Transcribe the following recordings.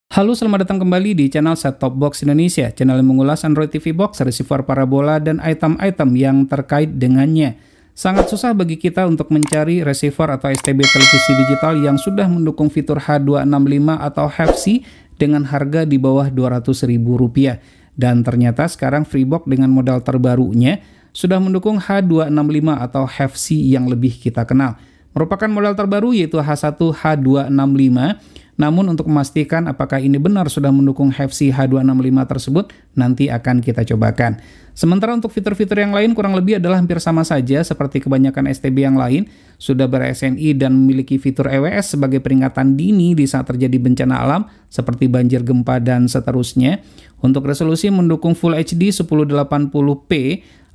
Halo, selamat datang kembali di channel Set Top Box Indonesia, channel yang mengulas Android TV Box, receiver parabola, dan item-item yang terkait dengannya. Sangat susah bagi kita untuk mencari receiver atau STB televisi digital yang sudah mendukung fitur H265 atau HEVC dengan harga di bawah Rp200.000. Dan ternyata sekarang Freebox dengan modal terbarunya sudah mendukung H265 atau HEVC yang lebih kita kenal. Merupakan model terbaru yaitu H1 H265. Namun untuk memastikan apakah ini benar sudah mendukung HEVC H265 tersebut, nanti akan kita cobakan. Sementara untuk fitur-fitur yang lain kurang lebih adalah hampir sama saja seperti kebanyakan STB yang lain, sudah ber-SNI dan memiliki fitur EWS sebagai peringatan dini di saat terjadi bencana alam seperti banjir, gempa, dan seterusnya. Untuk resolusi mendukung Full HD 1080p,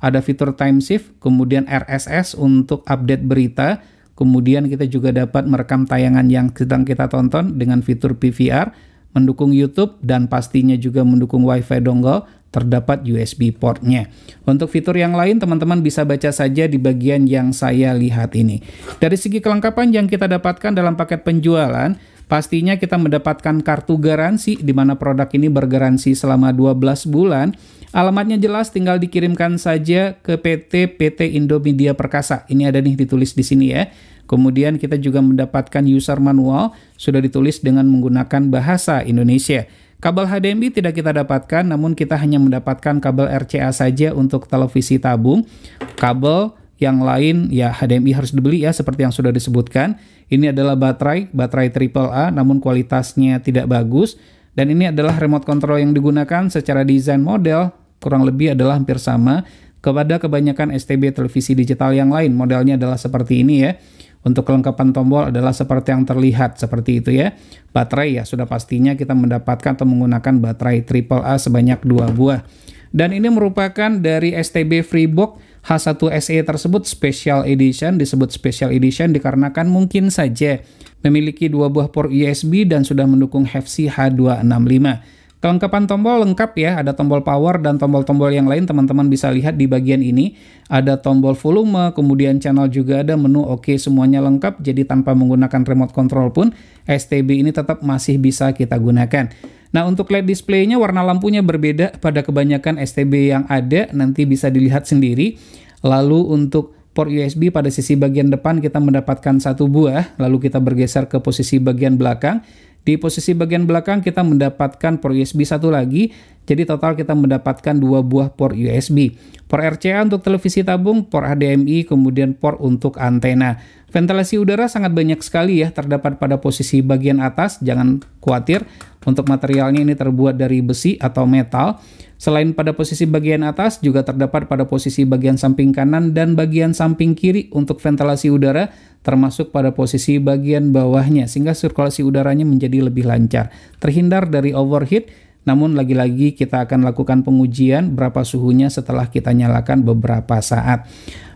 ada fitur time shift, kemudian RSS untuk update berita. Kemudian kita juga dapat merekam tayangan yang sedang kita tonton dengan fitur PVR, mendukung YouTube, dan pastinya juga mendukung Wi-Fi dongle, terdapat USB portnya. Untuk fitur yang lain, teman-teman bisa baca saja di bagian yang saya lihat ini. Dari segi kelengkapan yang kita dapatkan dalam paket penjualan, pastinya kita mendapatkan kartu garansi, di mana produk ini bergaransi selama 12 bulan. Alamatnya jelas, tinggal dikirimkan saja ke PT Indomedia Perkasa. Ini ada nih ditulis di sini ya. Kemudian kita juga mendapatkan user manual, sudah ditulis dengan menggunakan bahasa Indonesia. Kabel HDMI tidak kita dapatkan, namun kita hanya mendapatkan kabel RCA saja untuk televisi tabung. Kabel yang lain ya HDMI harus dibeli ya, seperti yang sudah disebutkan. Ini adalah baterai AAA, namun kualitasnya tidak bagus. Dan ini adalah remote control yang digunakan. Secara desain model kurang lebih adalah hampir sama kepada kebanyakan STB televisi digital yang lain. Modelnya adalah seperti ini ya. Untuk kelengkapan tombol adalah seperti yang terlihat, seperti itu ya. Baterai ya, sudah pastinya kita mendapatkan atau menggunakan baterai AAA sebanyak 2 buah. Dan ini merupakan dari STB Freebox H1 SE tersebut Special Edition. Disebut Special Edition dikarenakan mungkin saja memiliki 2 buah port USB dan sudah mendukung HEVC H265. Kelengkapan tombol lengkap ya, ada tombol power dan tombol-tombol yang lain teman-teman bisa lihat di bagian ini. Ada tombol volume, kemudian channel juga ada, menu oke, semuanya lengkap. Jadi tanpa menggunakan remote control pun STB ini tetap masih bisa kita gunakan. Nah, untuk LED display-nya warna lampunya berbeda pada kebanyakan STB yang ada, nanti bisa dilihat sendiri. Lalu untuk port USB pada sisi bagian depan kita mendapatkan 1 buah, lalu kita bergeser ke posisi bagian belakang. Di posisi bagian belakang kita mendapatkan port USB 1 lagi, jadi total kita mendapatkan 2 buah port USB. Port RCA untuk televisi tabung, port HDMI, kemudian port untuk antena. Ventilasi udara sangat banyak sekali ya, terdapat pada posisi bagian atas, jangan khawatir. Untuk materialnya ini terbuat dari besi atau metal. Selain pada posisi bagian atas, juga terdapat pada posisi bagian samping kanan dan bagian samping kiri untuk ventilasi udara, termasuk pada posisi bagian bawahnya, sehingga sirkulasi udaranya menjadi lebih lancar. Terhindar dari overheat, namun lagi-lagi kita akan lakukan pengujian berapa suhunya setelah kita nyalakan beberapa saat.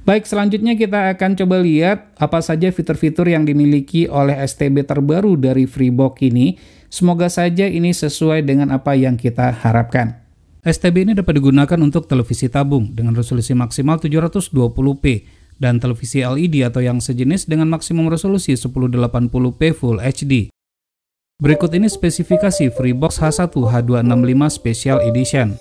Baik, selanjutnya kita akan coba lihat apa saja fitur-fitur yang dimiliki oleh STB terbaru dari Freebox ini. Semoga saja ini sesuai dengan apa yang kita harapkan. STB ini dapat digunakan untuk televisi tabung dengan resolusi maksimal 720p dan televisi LED atau yang sejenis dengan maksimum resolusi 1080p Full HD. Berikut ini spesifikasi Freebox H1 H265 Special Edition.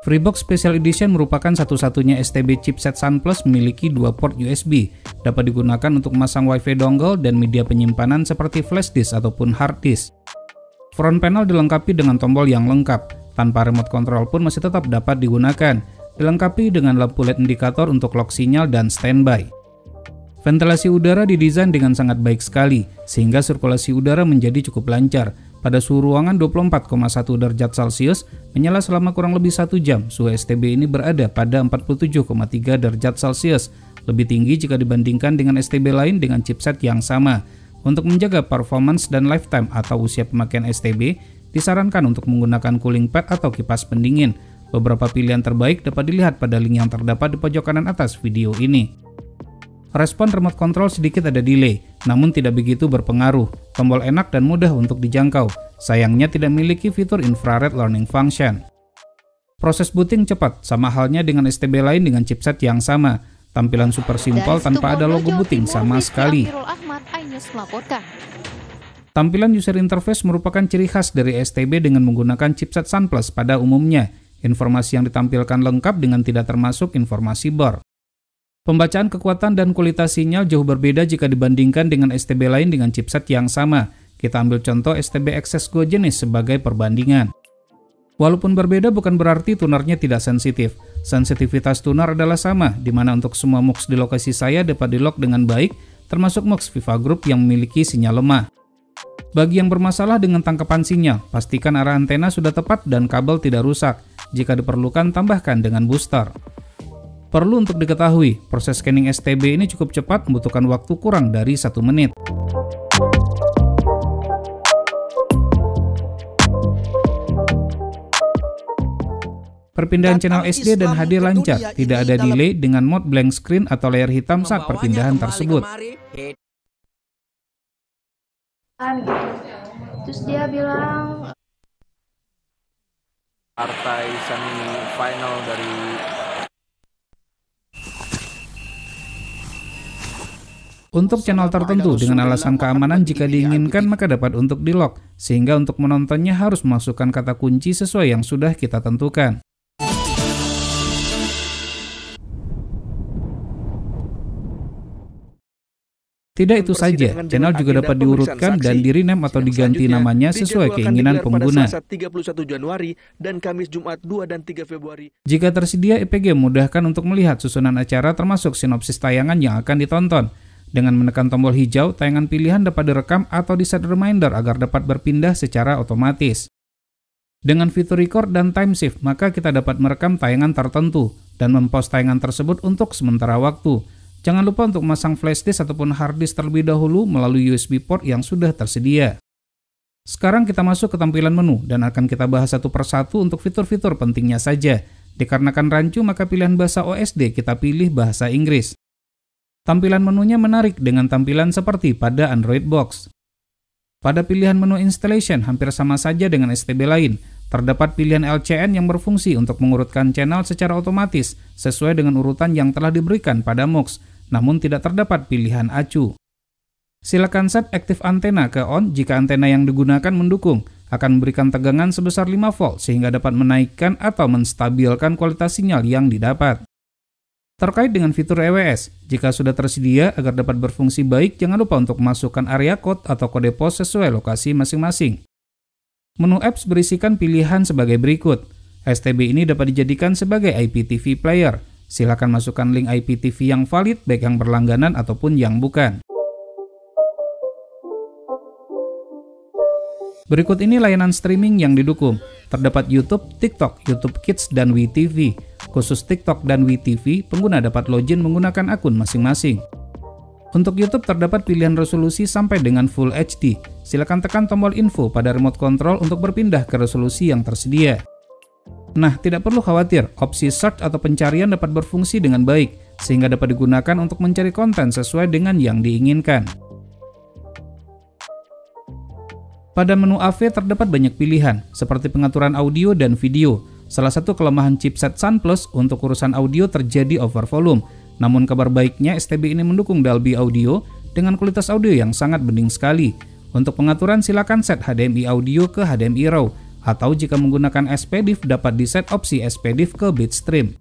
Freebox Special Edition merupakan satu-satunya STB chipset SunPlus memiliki 2 port USB. Dapat digunakan untuk memasang Wi-Fi dongle dan media penyimpanan seperti flash disk ataupun hard disk. Front panel dilengkapi dengan tombol yang lengkap. Tanpa remote control pun masih tetap dapat digunakan. Dilengkapi dengan lampu LED indikator untuk lock sinyal dan standby. Ventilasi udara didesain dengan sangat baik sekali, sehingga sirkulasi udara menjadi cukup lancar. Pada suhu ruangan 24,1 derajat Celcius, menyala selama kurang lebih 1 jam. Suhu STB ini berada pada 47,3 derajat Celcius, lebih tinggi jika dibandingkan dengan STB lain dengan chipset yang sama. Untuk menjaga performance dan lifetime atau usia pemakaian STB, disarankan untuk menggunakan cooling pad atau kipas pendingin. Beberapa pilihan terbaik dapat dilihat pada link yang terdapat di pojok kanan atas video ini. Respon remote control sedikit ada delay, namun tidak begitu berpengaruh. Tombol enak dan mudah untuk dijangkau. Sayangnya tidak memiliki fitur infrared learning function. Proses booting cepat, sama halnya dengan STB lain dengan chipset yang sama. Tampilan super simpel tanpa ada logo booting sama sekali. Tampilan user interface merupakan ciri khas dari STB dengan menggunakan chipset SunPlus pada umumnya. Informasi yang ditampilkan lengkap dengan tidak termasuk informasi BOR. Pembacaan kekuatan dan kualitas sinyal jauh berbeda jika dibandingkan dengan STB lain dengan chipset yang sama. Kita ambil contoh STB Access Go Genesis sebagai perbandingan. Walaupun berbeda bukan berarti tunernya tidak sensitif. Sensitivitas tuner adalah sama, di mana untuk semua MUX di lokasi saya dapat di-lock dengan baik, termasuk MUX Viva Group yang memiliki sinyal lemah. Bagi yang bermasalah dengan tangkapan sinyal, pastikan arah antena sudah tepat dan kabel tidak rusak. Jika diperlukan, tambahkan dengan booster. Perlu untuk diketahui, proses scanning STB ini cukup cepat, membutuhkan waktu kurang dari 1 menit. Perpindahan channel SD dan HD lancar, tidak ada delay dengan mode blank screen atau layar hitam saat perpindahan tersebut. Terus dia bilang partai semifinal dari untuk channel tertentu dengan alasan keamanan jika diinginkan maka dapat untuk di-lock, sehingga untuk menontonnya harus memasukkan kata kunci sesuai yang sudah kita tentukan. Tidak itu saja, channel juga dapat diurutkan dan di-rename atau diganti namanya sesuai keinginan pengguna. 31 Januari dan Kamis Jumat 2 dan 3 Februari. Jika tersedia, EPG memudahkan untuk melihat susunan acara termasuk sinopsis tayangan yang akan ditonton. Dengan menekan tombol hijau, tayangan pilihan dapat direkam atau di-set reminder agar dapat berpindah secara otomatis. Dengan fitur record dan time shift, maka kita dapat merekam tayangan tertentu dan mempost tayangan tersebut untuk sementara waktu. Jangan lupa untuk memasang flash disk ataupun hard disk terlebih dahulu melalui USB port yang sudah tersedia. Sekarang kita masuk ke tampilan menu dan akan kita bahas satu persatu untuk fitur-fitur pentingnya saja. Dikarenakan rancu maka pilihan bahasa OSD kita pilih bahasa Inggris. Tampilan menunya menarik dengan tampilan seperti pada Android Box. Pada pilihan menu installation hampir sama saja dengan STB lain. Terdapat pilihan LCN yang berfungsi untuk mengurutkan channel secara otomatis sesuai dengan urutan yang telah diberikan pada MUX. Namun tidak terdapat pilihan acu. Silakan set aktif antena ke on jika antena yang digunakan mendukung, akan memberikan tegangan sebesar 5 volt sehingga dapat menaikkan atau menstabilkan kualitas sinyal yang didapat. Terkait dengan fitur EWS, jika sudah tersedia agar dapat berfungsi baik, jangan lupa untuk masukkan area code atau kode pos sesuai lokasi masing-masing. Menu apps berisikan pilihan sebagai berikut. STB ini dapat dijadikan sebagai IPTV player. Silakan masukkan link IPTV yang valid baik yang berlangganan ataupun yang bukan. Berikut ini layanan streaming yang didukung. Terdapat YouTube, TikTok, YouTube Kids, dan WeTV. Khusus TikTok dan WeTV, pengguna dapat login menggunakan akun masing-masing. Untuk YouTube terdapat pilihan resolusi sampai dengan Full HD. Silakan tekan tombol info pada remote control untuk berpindah ke resolusi yang tersedia. Nah, tidak perlu khawatir, opsi search atau pencarian dapat berfungsi dengan baik, sehingga dapat digunakan untuk mencari konten sesuai dengan yang diinginkan. Pada menu AV terdapat banyak pilihan, seperti pengaturan audio dan video. Salah satu kelemahan chipset SunPlus untuk urusan audio terjadi overvolume, namun kabar baiknya STB ini mendukung Dolby Audio dengan kualitas audio yang sangat bening sekali. Untuk pengaturan silakan set HDMI audio ke HDMI RAW, atau jika menggunakan SPDIF dapat di-set opsi SPDIF ke bitstream.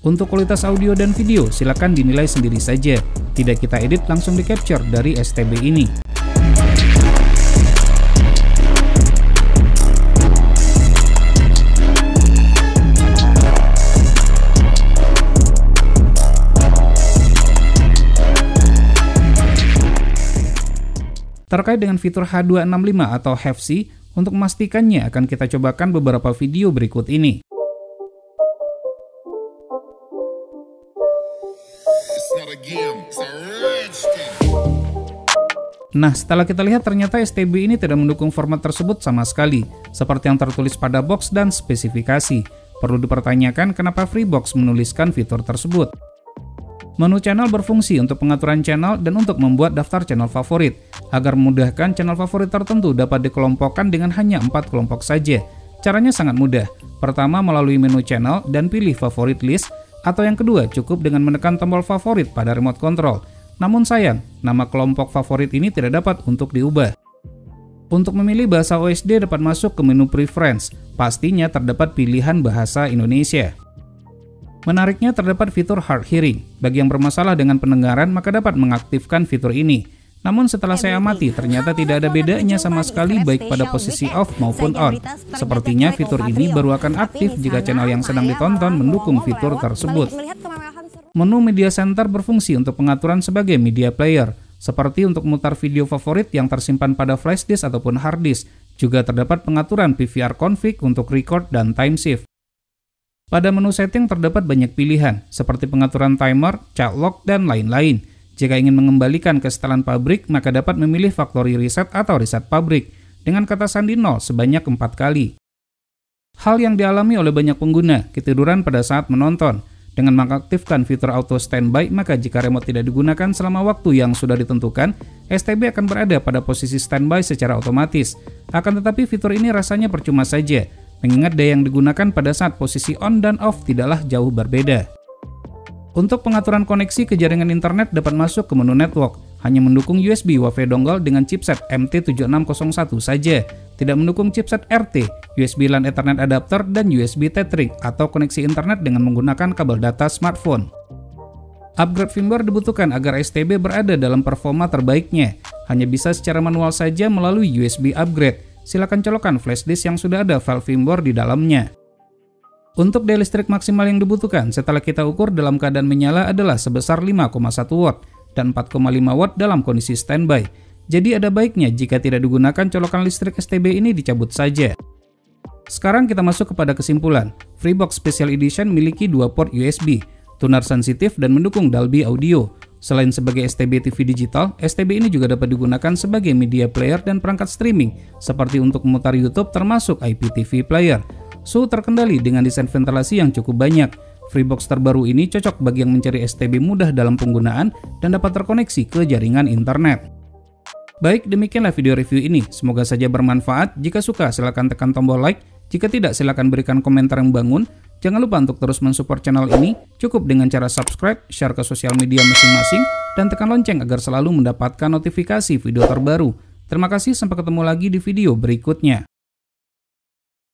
Untuk kualitas audio dan video silakan dinilai sendiri saja, tidak kita edit langsung di-capture dari STB ini. Terkait dengan fitur H265 atau HEVC, untuk memastikannya akan kita cobakan beberapa video berikut ini. Nah, setelah kita lihat ternyata STB ini tidak mendukung format tersebut sama sekali, seperti yang tertulis pada box dan spesifikasi. Perlu dipertanyakan kenapa Freebox menuliskan fitur tersebut. Menu channel berfungsi untuk pengaturan channel dan untuk membuat daftar channel favorit. Agar memudahkan channel favorit tertentu dapat dikelompokkan dengan hanya 4 kelompok saja. Caranya sangat mudah. Pertama, melalui menu channel dan pilih favorit list, Atau yang kedua, cukup dengan menekan tombol favorit pada remote control. Namun sayang, nama kelompok favorit ini tidak dapat untuk diubah. Untuk memilih bahasa OSD dapat masuk ke menu Preference, pastinya terdapat pilihan bahasa Indonesia. Menariknya terdapat fitur Hard Hearing. Bagi yang bermasalah dengan pendengaran maka dapat mengaktifkan fitur ini. Namun setelah saya amati, ternyata tidak ada bedanya sama sekali baik pada posisi off maupun on. Sepertinya fitur ini baru akan aktif jika channel yang sedang ditonton mendukung fitur tersebut. Menu Media Center berfungsi untuk pengaturan sebagai media player, seperti untuk memutar video favorit yang tersimpan pada flash disk ataupun hard disk. Juga terdapat pengaturan PVR config untuk record dan time shift. Pada menu setting terdapat banyak pilihan, seperti pengaturan timer, child lock, dan lain-lain. Jika ingin mengembalikan ke setelan pabrik, maka dapat memilih factory reset atau reset pabrik, dengan kata sandi 0 sebanyak 4 kali. Hal yang dialami oleh banyak pengguna, ketiduran pada saat menonton. Dengan mengaktifkan fitur auto standby, maka jika remote tidak digunakan selama waktu yang sudah ditentukan, STB akan berada pada posisi standby secara otomatis. Akan tetapi fitur ini rasanya percuma saja, mengingat daya yang digunakan pada saat posisi on dan off tidaklah jauh berbeda. Untuk pengaturan koneksi ke jaringan internet dapat masuk ke menu Network, hanya mendukung USB Wi-Fi dongle dengan chipset MT7601 saja, tidak mendukung chipset RT, USB LAN Ethernet adapter, dan USB tethering atau koneksi internet dengan menggunakan kabel data smartphone. Upgrade firmware dibutuhkan agar STB berada dalam performa terbaiknya, hanya bisa secara manual saja melalui USB upgrade. Silakan colokkan flash disk yang sudah ada file firmware di dalamnya. Untuk daya listrik maksimal yang dibutuhkan setelah kita ukur dalam keadaan menyala adalah sebesar 5,1 watt dan 4,5 watt dalam kondisi standby. Jadi ada baiknya jika tidak digunakan colokan listrik STB ini dicabut saja. Sekarang kita masuk kepada kesimpulan. Freebox Special Edition memiliki 2 port USB, tuner sensitif dan mendukung Dolby Audio. Selain sebagai STB TV digital, STB ini juga dapat digunakan sebagai media player dan perangkat streaming, seperti untuk memutar YouTube termasuk IPTV player. Suhu terkendali dengan desain ventilasi yang cukup banyak. Freebox terbaru ini cocok bagi yang mencari STB mudah dalam penggunaan dan dapat terkoneksi ke jaringan internet. Baik, demikianlah video review ini. Semoga saja bermanfaat. Jika suka, silakan tekan tombol like. Jika tidak, silakan berikan komentar yang bangun. Jangan lupa untuk terus mensupport channel ini. Cukup dengan cara subscribe, share ke sosial media masing-masing, dan tekan lonceng agar selalu mendapatkan notifikasi video terbaru. Terima kasih, sampai ketemu lagi di video berikutnya.